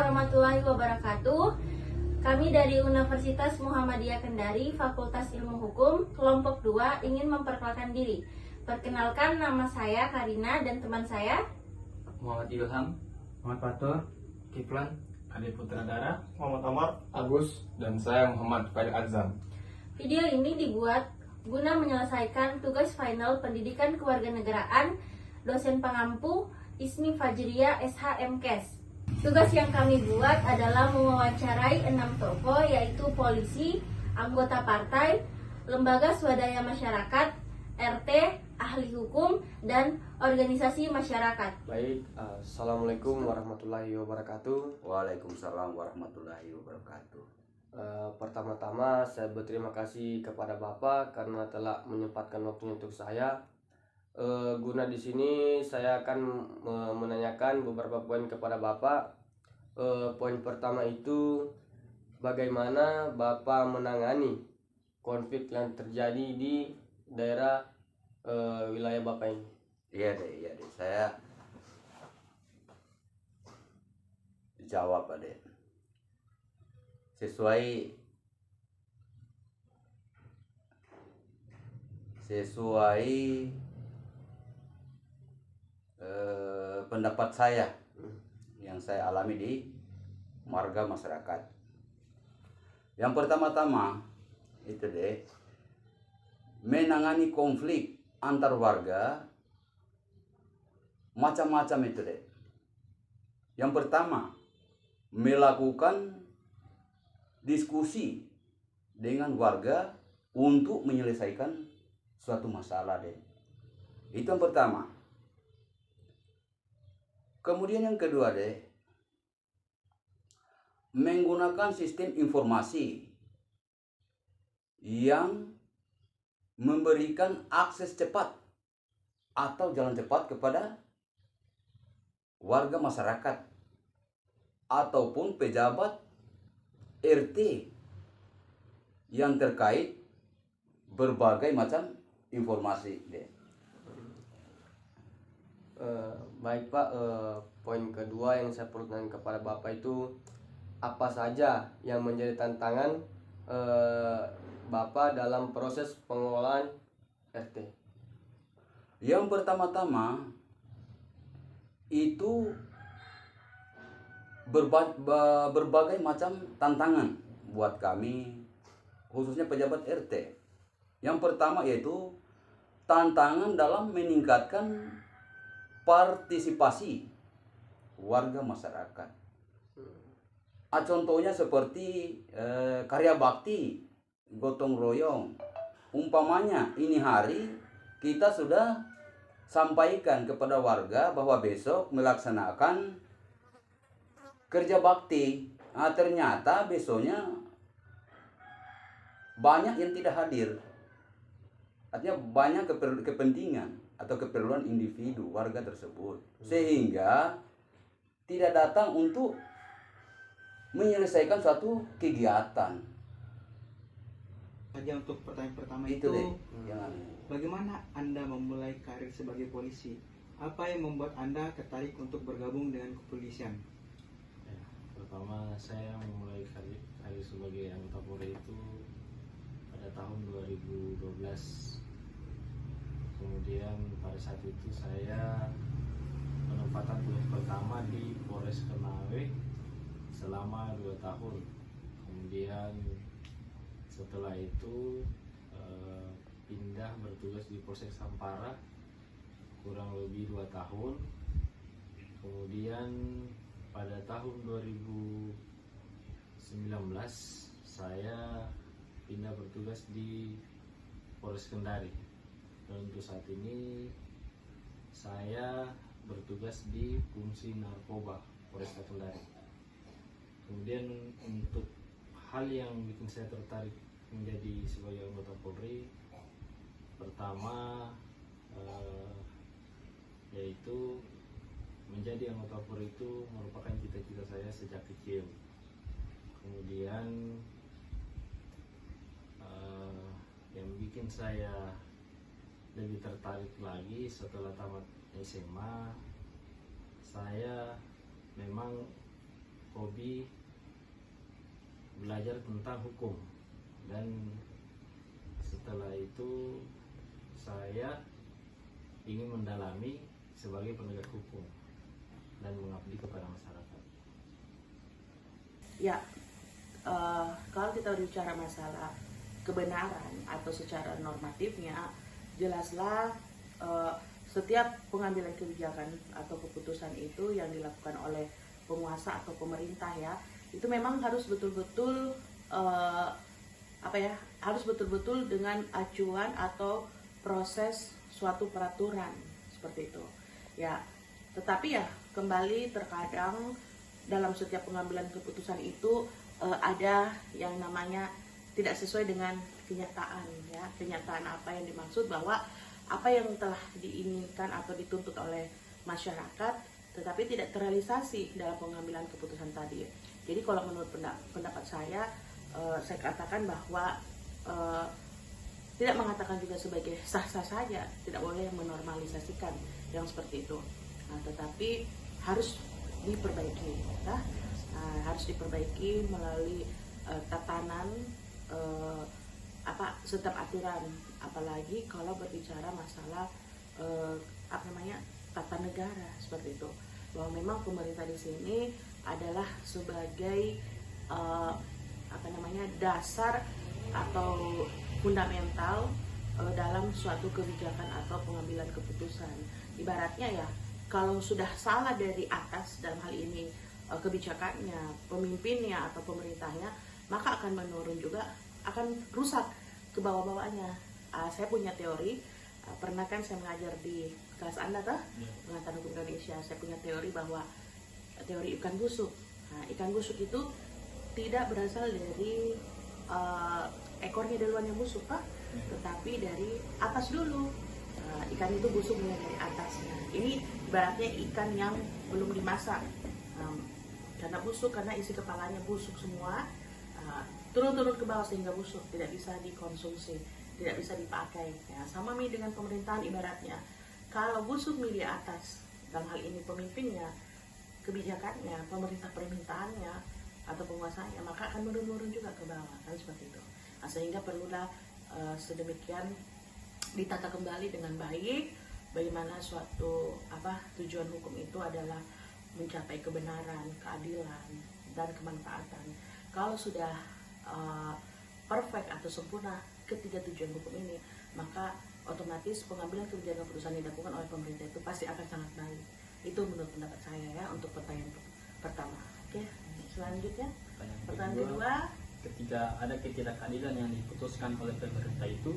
warahmatullahi wabarakatuh. Kami dari Universitas Muhammadiyah Kendari, Fakultas Ilmu Hukum, kelompok 2 ingin memperkenalkan diri. Perkenalkan, nama saya Karina dan teman saya Muhammad Ilham, Muhammad Fatur, Kiflan, Adi Putra Dara, Muhammad Amar, Agus, dan saya Muhammad Fail Azam. Video ini dibuat guna menyelesaikan tugas final pendidikan kewarganegaraan dosen pengampu Ismi Fajriya SHMKes. Tugas yang kami buat adalah mewawancarai 6 tokoh, yaitu polisi, anggota partai, lembaga swadaya masyarakat, RT, ahli hukum, dan organisasi masyarakat. Baik, Assalamualaikum warahmatullahi wabarakatuh. Waalaikumsalam warahmatullahi wabarakatuh. Pertama-tama saya berterima kasih kepada Bapak karena telah menyempatkan waktunya untuk saya. Guna di sini saya akan menanyakan beberapa poin kepada Bapak. Poin pertama itu bagaimana Bapak menangani konflik yang terjadi di daerah wilayah Bapak ini? Iya deh, saya jawab adek. Sesuai pendapat saya yang saya alami di marga masyarakat. Yang pertama-tama itu deh, menangani konflik antar warga macam-macam itu deh. Yang pertama, melakukan diskusi dengan warga untuk menyelesaikan suatu masalah deh. Itu yang pertama. Kemudian yang kedua deh, menggunakan sistem informasi yang memberikan akses cepat atau jalan cepat kepada warga masyarakat ataupun pejabat RT yang terkait berbagai macam informasi deh. Baik Pak, poin kedua yang saya perlu tanya kepada Bapak itu apa saja yang menjadi tantangan Bapak dalam proses pengelolaan RT? Yang pertama-tama itu berbagai macam tantangan buat kami, khususnya pejabat RT. Yang pertama yaitu tantangan dalam meningkatkan partisipasi warga masyarakat. Contohnya seperti karya bakti, gotong royong. Umpamanya ini hari kita sudah sampaikan kepada warga bahwa besok melaksanakan kerja bakti. Ternyata besoknya banyak yang tidak hadir. Artinya banyak kepentingan atau keperluan individu warga tersebut, sehingga tidak datang untuk menyelesaikan suatu kegiatan. Saja untuk pertanyaan pertama Itu itu, deh, bagaimana Anda memulai karir sebagai polisi? Apa yang membuat Anda tertarik untuk bergabung dengan kepolisian? Ya, pertama saya memulai karir sebagai anggota Polri itu pada tahun 2012. Kemudian pada saat itu saya penempatan tugas pertama di Polres Konawe selama 2 tahun. Kemudian setelah itu pindah bertugas di Polsek Sampara kurang lebih 2 tahun. Kemudian pada tahun 2019 saya pindah bertugas di Polres Kendari. Dan untuk saat ini saya bertugas di fungsi narkoba Polresta Kendari. Kemudian untuk hal yang bikin saya tertarik menjadi sebagai anggota Polri, pertama yaitu menjadi anggota Polri itu merupakan cita-cita saya sejak kecil. Kemudian yang bikin saya lebih tertarik lagi setelah tamat SMA, saya memang hobi belajar tentang hukum, dan setelah itu saya ingin mendalami sebagai penegak hukum dan mengabdi kepada masyarakat. Ya, kalau kita bicara masalah kebenaran atau secara normatifnya, jelaslah setiap pengambilan kebijakan atau keputusan itu yang dilakukan oleh penguasa atau pemerintah ya, itu memang harus betul-betul harus betul-betul dengan acuan atau proses suatu peraturan seperti itu ya. Tetapi ya kembali terkadang dalam setiap pengambilan keputusan itu ada yang namanya tidak sesuai dengan kenyataan ya, kenyataan apa yang dimaksud, bahwa apa yang telah diinginkan atau dituntut oleh masyarakat tetapi tidak terrealisasi dalam pengambilan keputusan tadi. Jadi kalau menurut pendapat saya katakan bahwa tidak mengatakan juga sebagai sah-sah saja, tidak boleh menormalisasikan yang seperti itu. Nah, tetapi harus diperbaiki, ya. Harus diperbaiki melalui tatanan setiap aturan, apalagi kalau berbicara masalah tata negara seperti itu, bahwa memang pemerintah di sini adalah sebagai dasar atau fundamental dalam suatu kebijakan atau pengambilan keputusan. Ibaratnya ya, kalau sudah salah dari atas, dalam hal ini kebijakannya, pemimpinnya atau pemerintahnya, maka akan menurun juga, akan rusak ke bawah-bawahnya. Saya punya teori, pernah kan saya mengajar di kelas Anda pengetahuan hukum Indonesia, saya punya teori bahwa teori ikan busuk. Nah, ikan busuk itu tidak berasal dari ekornya duluan yang busuk, tetapi dari atas dulu. Ikan itu busuk mulai dari atasnya. Ini ibaratnya ikan yang belum dimasak, karena busuk, karena isi kepalanya busuk semua, turun-turun ke bawah sehingga busuk, tidak bisa dikonsumsi, tidak bisa dipakai. Ya, sama mie dengan pemerintahan ibaratnya. Kalau busuk mie di atas, dalam hal ini pemimpinnya, kebijakannya, pemerintah pemerintahannya atau penguasanya, maka akan menurun juga ke bawah, kan seperti itu. Nah, sehingga perlulah sedemikian ditata kembali dengan baik, bagaimana suatu tujuan hukum itu adalah mencapai kebenaran, keadilan, dan kemanfaatan. Kalau sudah perfect atau sempurna ketiga tujuan hukum ini, maka otomatis pengambilan kebijakan keputusan yang dilakukan oleh pemerintah itu pasti akan sangat baik. Itu menurut pendapat saya ya, untuk pertanyaan pertama. Oke, selanjutnya pertanyaan kedua, ketika ada ketidakadilan yang diputuskan oleh pemerintah itu,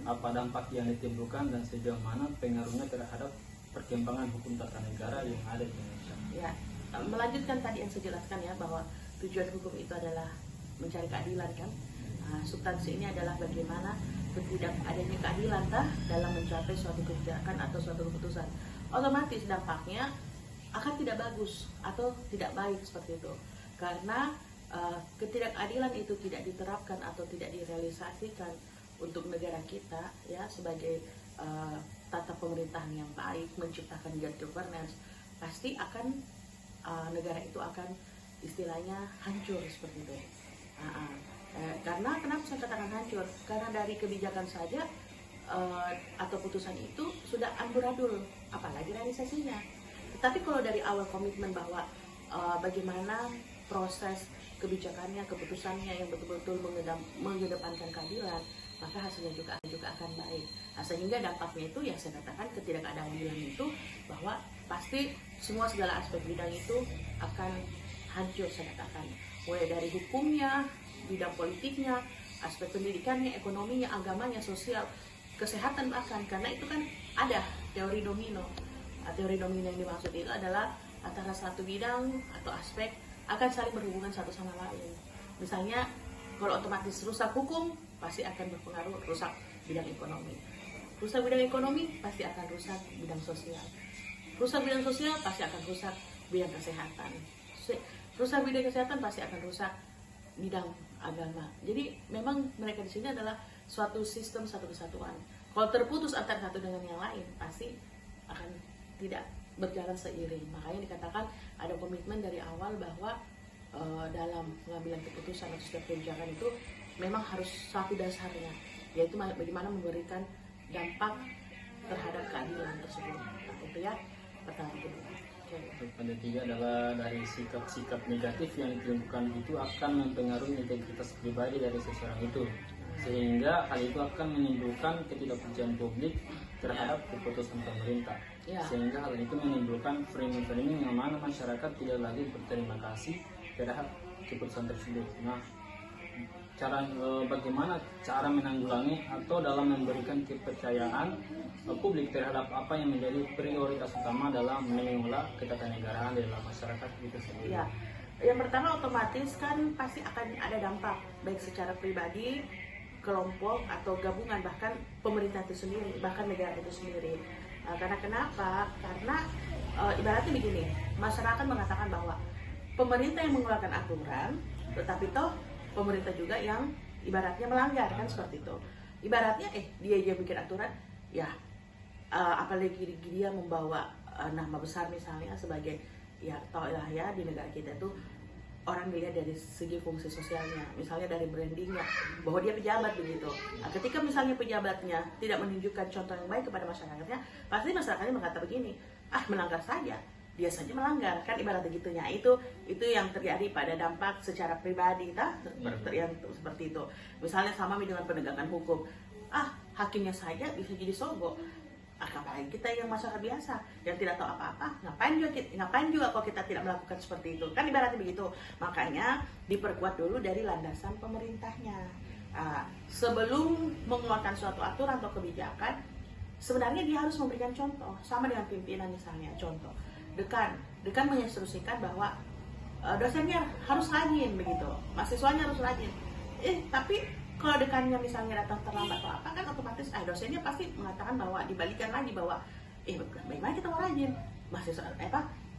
apa dampak yang ditimbulkan dan sejauh mana pengaruhnya terhadap perkembangan hukum tata negara yang ada di Indonesia? Ya, melanjutkan tadi yang saya jelaskan ya, bahwa tujuan hukum itu adalah mencari keadilan kan. Substansi ini adalah bagaimana adanya keadilan dalam mencapai suatu kebijakan atau suatu keputusan. Otomatis dampaknya akan tidak bagus atau tidak baik seperti itu, karena ketidakadilan itu tidak diterapkan atau tidak direalisasikan untuk negara kita ya, sebagai tata pemerintahan yang baik, menciptakan good governance, pasti akan negara itu akan istilahnya hancur seperti itu. Karena kenapa saya katakan hancur? Karena dari kebijakan saja atau putusan itu sudah amburadul, apalagi realisasinya. Tetapi kalau dari awal komitmen bahwa bagaimana proses kebijakannya, keputusannya yang betul-betul mengedepankan keadilan, maka hasilnya juga akan baik. Nah, sehingga dampaknya itu ya saya katakan ketidakadilan itu, bahwa pasti segala aspek bidang itu akan hancur, saya katakan. Mulai dari hukumnya, bidang politiknya, aspek pendidikannya, ekonominya, agamanya, sosial, kesehatan bahkan, karena itu kan ada teori domino. Teori domino yang dimaksud itu adalah antara satu bidang atau aspek akan saling berhubungan satu sama lain. Misalnya kalau otomatis rusak hukum, pasti akan berpengaruh rusak bidang ekonomi. Rusak bidang ekonomi pasti akan rusak bidang sosial. Rusak bidang sosial pasti akan rusak bidang kesehatan. Rusak bidang kesehatan pasti akan rusak bidang agama. Jadi memang mereka di sini adalah suatu sistem, satu kesatuan. Kalau terputus antara satu dengan yang lain, pasti akan tidak berjalan seiring. Makanya dikatakan ada komitmen dari awal bahwa dalam pengambilan keputusan atau setiap kebijakan itu memang harus satu dasarnya, yaitu bagaimana memberikan dampak terhadap keadilan tersebut. Nah, itu ya pertama kedua. Pada tiga adalah dari sikap-sikap negatif yang ditimbulkan itu akan mempengaruhi integritas pribadi dari seseorang itu, sehingga hal itu akan menimbulkan ketidakpercayaan publik terhadap keputusan pemerintah, sehingga hal itu menimbulkan framing-framing yang mana masyarakat tidak lagi berterima kasih terhadap keputusan tersebut. Nah, bagaimana cara menanggulangi atau dalam memberikan kepercayaan publik terhadap apa yang menjadi prioritas utama dalam mengelola ketatanegaraan di dalam masyarakat itu sendiri? Ya, yang pertama otomatis kan pasti akan ada dampak baik secara pribadi, kelompok atau gabungan, bahkan pemerintah itu sendiri, bahkan negara itu sendiri. Karena kenapa? Karena ibaratnya begini, masyarakat mengatakan bahwa pemerintah yang mengeluarkan aturan, tetapi toh pemerintah juga yang ibaratnya melanggar, kan seperti itu. Ibaratnya dia aja bikin aturan, ya apalagi dia membawa nama besar misalnya sebagai, ya tau lah ya, di negara kita itu orang dilihat dari segi fungsi sosialnya, misalnya dari brandingnya, bahwa dia pejabat begitu. Nah, ketika misalnya pejabatnya tidak menunjukkan contoh yang baik kepada masyarakatnya, pasti masyarakatnya berkata begini, melanggar saja, dia saja melanggar, kan ibaratnya gitunya. Itu yang terjadi pada dampak secara pribadi, yang seperti itu. Misalnya sama dengan penegakan hukum, hakimnya saja bisa jadi sogok. Apalagi kita yang masyarakat biasa yang tidak tahu apa-apa, ngapain juga kalau kita tidak melakukan seperti itu, kan ibaratnya begitu. Makanya diperkuat dulu dari landasan pemerintahnya. Sebelum mengeluarkan suatu aturan atau kebijakan, sebenarnya dia harus memberikan contoh, sama dengan pimpinan misalnya. Contoh, dekan menginstruksikan bahwa dosennya harus rajin begitu, mahasiswanya harus rajin. Tapi kalau dekannya misalnya datang terlambat atau apa, kan otomatis dosennya pasti mengatakan bahwa dibalikan lagi bahwa bagaimana kita mau rajin, mahasiswa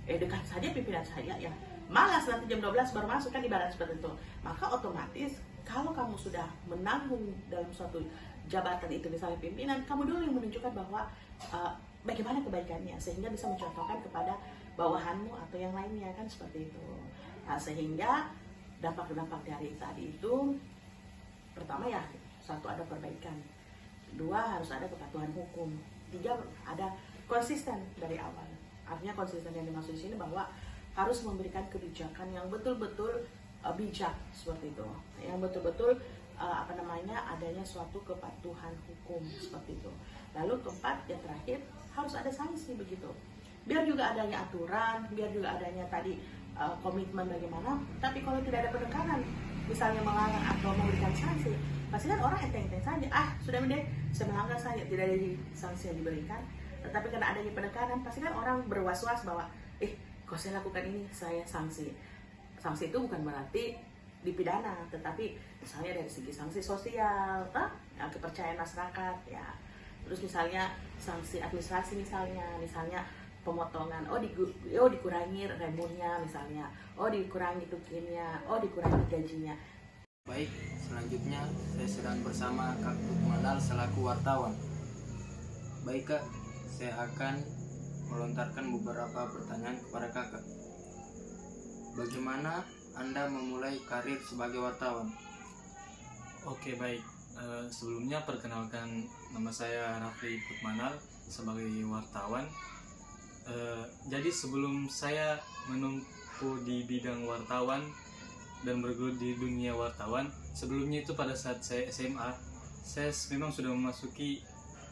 dekan saja, pimpinan saja ya malas nanti jam 12 baru masuk, kan ibarat seperti itu. Maka otomatis kalau kamu sudah menanggung dalam suatu jabatan itu, misalnya pimpinan, kamu dulu yang menunjukkan bahwa bagaimana kebaikannya, sehingga bisa mencontohkan kepada bawahanmu atau yang lainnya, kan seperti itu. Nah, sehingga dampak-dampak dari tadi itu, pertama ya, satu ada perbaikan, dua harus ada kepatuhan hukum, tiga ada konsisten dari awal. Artinya konsisten yang dimaksud di sini bahwa harus memberikan kebijakan yang betul-betul bijak seperti itu, yang betul-betul adanya suatu kepatuhan hukum seperti itu. Lalu keempat, yang terakhir, harus ada sanksi begitu. Biar juga adanya aturan, biar juga adanya tadi komitmen bagaimana, tapi kalau tidak ada penekanan, misalnya melanggar atau memberikan sanksi, pasti kan orang enteng-enteng saja, sudah deh, saya melanggar saja, tidak ada sanksi yang diberikan. Tetapi karena adanya penekanan, pasti kan orang berwas-was bahwa kalau saya lakukan ini, saya sanksi. Sanksi itu bukan berarti dipidana, tetapi misalnya dari segi sanksi sosial, kepercayaan masyarakat, ya. Terus misalnya sanksi administrasi, misalnya pemotongan, dikurangi remunnya misalnya, dikurangi tukinnya, dikurangi gajinya. Baik, selanjutnya saya sedang bersama Kak Tutmanal selaku wartawan. Baik Kak, saya akan melontarkan beberapa pertanyaan kepada Kakak. Bagaimana Anda memulai karir sebagai wartawan? Oke, baik. Sebelumnya perkenalkan, nama saya Rafli Tutmanal sebagai wartawan. Jadi sebelum saya menempuh di bidang wartawan dan bergelut di dunia wartawan, sebelumnya itu pada saat saya SMA, saya memang sudah memasuki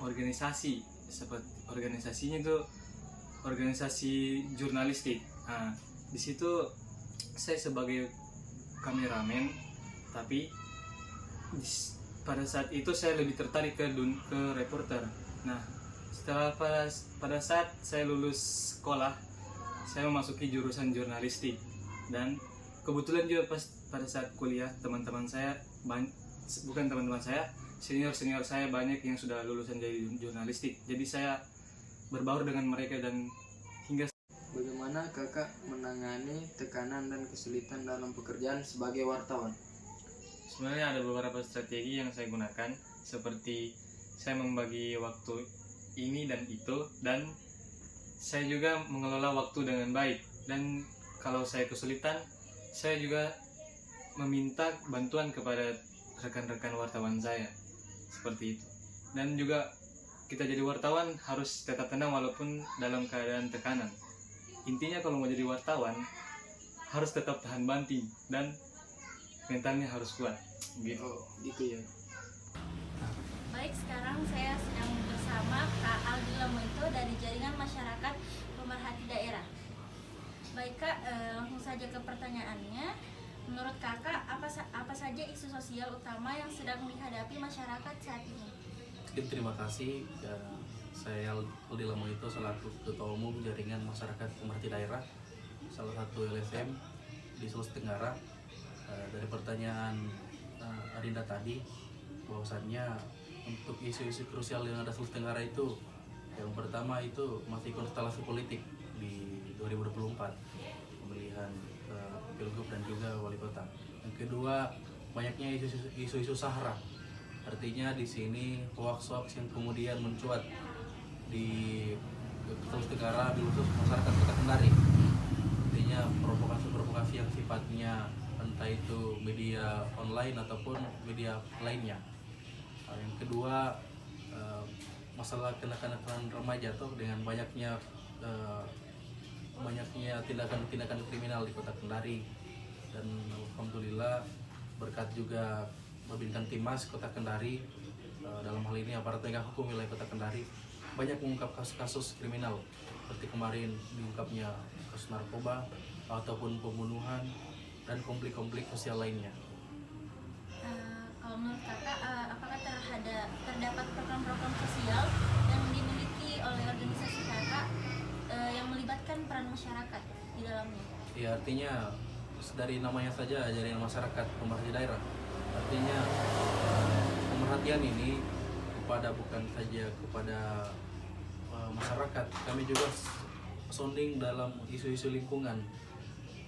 organisasi. Seperti organisasinya itu organisasi jurnalistik. Di situ saya sebagai kameramen, tapi pada saat itu saya lebih tertarik ke reporter. Nah, setelah pada saat saya lulus sekolah, saya memasuki jurusan jurnalistik, dan kebetulan juga pada saat kuliah teman-teman saya senior saya banyak yang sudah lulusan dari jurnalistik, jadi saya berbaur dengan mereka. Dan hingga bagaimana Kakak menangani tekanan dan kesulitan dalam pekerjaan sebagai wartawan? sebenarnya ada beberapa strategi yang saya gunakan, seperti saya membagi waktu ini dan itu, dan saya juga mengelola waktu dengan baik. Dan kalau saya kesulitan, saya juga meminta bantuan kepada rekan-rekan wartawan saya seperti itu. Dan juga kita jadi wartawan harus tetap tenang walaupun dalam keadaan tekanan. Intinya kalau mau jadi wartawan harus tetap tahan banting dan mentalnya harus kuat gitu. Gitu ya. Baik, sekarang saya sedang bersama Kak Aldi Lamoito dari Jaringan Masyarakat Pemerhati Daerah. Baik Kak, langsung saja ke pertanyaannya. Menurut Kakak, apa saja isu sosial utama yang sedang dihadapi masyarakat saat ini? Terima kasih. Saya Aldi Lamoito selaku Ketua Umum Jaringan Masyarakat Pemerhati Daerah, salah satu LSM di Sulawesi Tenggara. Dari pertanyaan Arinda tadi, bahwasannya untuk isu-isu krusial yang ada Sulawesi Tenggara itu, yang pertama itu masih konstelasi politik di 2024, pemilihan pilgub dan juga wali kota. Yang kedua, banyaknya isu-isu sahara. Artinya di sini hoax-hoax yang kemudian mencuat di Sulawesi Tenggara, di khusus masyarakat Kota Kendari. Artinya provokasi-provokasi yang sifatnya entah itu media online ataupun media lainnya. Yang kedua, masalah kenakalan remaja tuh dengan banyaknya tindakan-tindakan kriminal di Kota Kendari. Dan alhamdulillah berkat juga pembentukan Timmas Kota Kendari, dalam hal ini aparat penegak hukum wilayah Kota Kendari banyak mengungkap kasus-kasus kriminal seperti kemarin diungkapnya kasus narkoba ataupun pembunuhan dan konflik-konflik sosial lainnya. Kalau menurut Kakak, apakah terdapat program-program sosial yang dimiliki oleh organisasi Kakak yang melibatkan peran masyarakat di dalamnya? Ya, artinya dari namanya saja Jaringan Masyarakat Pemerhati Daerah. Artinya pemerhatian ini bukan saja kepada masyarakat, kami juga sounding dalam isu-isu lingkungan.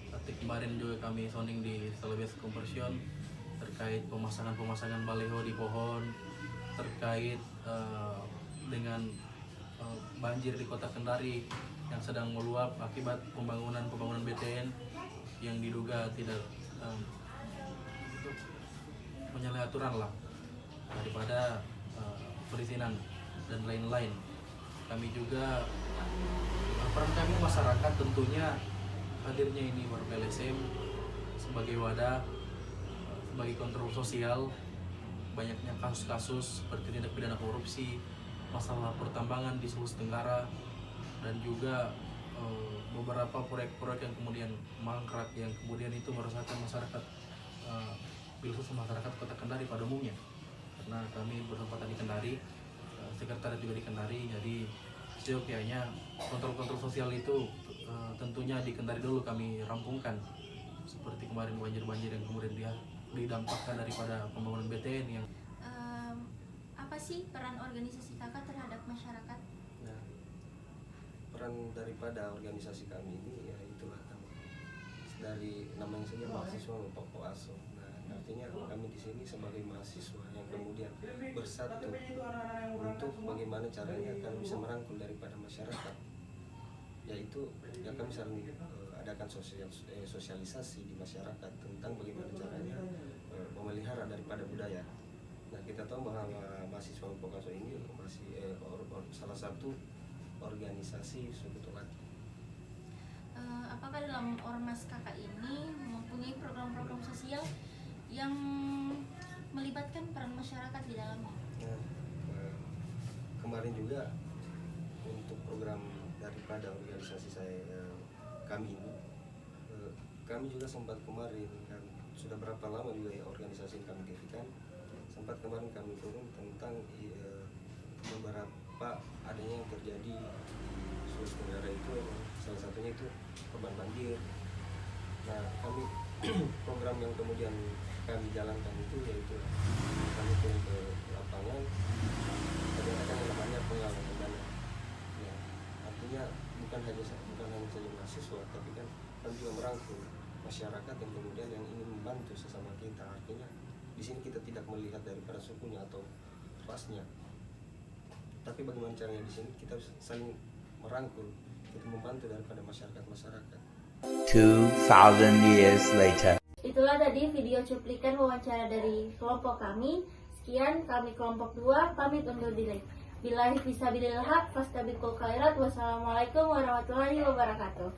Seperti kemarin juga kami sounding di Sulawesi Conversion terkait pemasangan baliho di pohon, terkait dengan banjir di Kota Kendari yang sedang meluap akibat pembangunan BTN yang diduga tidak menyalahi aturan lah daripada perizinan dan lain-lain. Kami juga peran kami masyarakat tentunya hadirnya ini warga LSM sebagai wadah, sebagai kontrol sosial. Banyaknya kasus-kasus seperti tindak pidana korupsi, masalah pertambangan di Sulawesi Tenggara, dan juga beberapa proyek-proyek yang kemudian mangkrak yang kemudian itu meresahkan masyarakat, khusus masyarakat Kota Kendari pada umumnya. Karena kami bertempatan di Kendari, sekretariat juga di Kendari, jadi seyogyanya kontrol-kontrol sosial itu tentunya di Kendari dulu kami rampungkan. Seperti kemarin banjir-banjir yang kemudian didampakkan daripada pembangunan BTN yang apa sih peran organisasi Kakak terhadap masyarakat? Nah, peran daripada organisasi kami ini ya itulah dari namanya saja mahasiswa Pokok Aso. Nah, artinya kami di sini sebagai mahasiswa yang kemudian bersatu untuk bagaimana caranya kami bisa merangkul daripada masyarakat, yaitu yang kami sering adakan sosialisasi di masyarakat tentang bagaimana caranya memelihara daripada budaya. Nah, kita tahu bahwa mahasiswa Pokaso ini masih salah satu organisasi suku Tolaki. Apakah dalam ormas Kakak ini mempunyai program-program sosial yang melibatkan peran masyarakat di dalamnya? Nah, kemarin juga untuk program daripada organisasi kami ini, kami juga sempat kemarin kan sudah berapa lama juga ya organisasi yang kami dirikan, sempat kemarin kami turun tentang beberapa adanya yang terjadi di Sulawesi Tenggara itu, salah satunya itu korban banjir. Nah, kami program yang kemudian kami jalankan itu yaitu kami turun ke lapangan, ada yang namanya penggalangan dana. Ya, artinya bukan hanya saja mahasiswa, tapi kan kami juga merangkul masyarakat yang kemudian yang ingin membantu sesama kita. Artinya di sini kita tidak melihat daripada sukunya atau rasnya, tapi bagaimana caranya di sini kita saling merangkul, kita membantu daripada masyarakat. 2,000 years later. Itulah tadi video cuplikan wawancara dari kelompok kami. Sekian, kami kelompok 2 pamit undur diri. Billahi fisabilillah haq, fastabiqul khairat. Wassalamualaikum warahmatullahi wabarakatuh.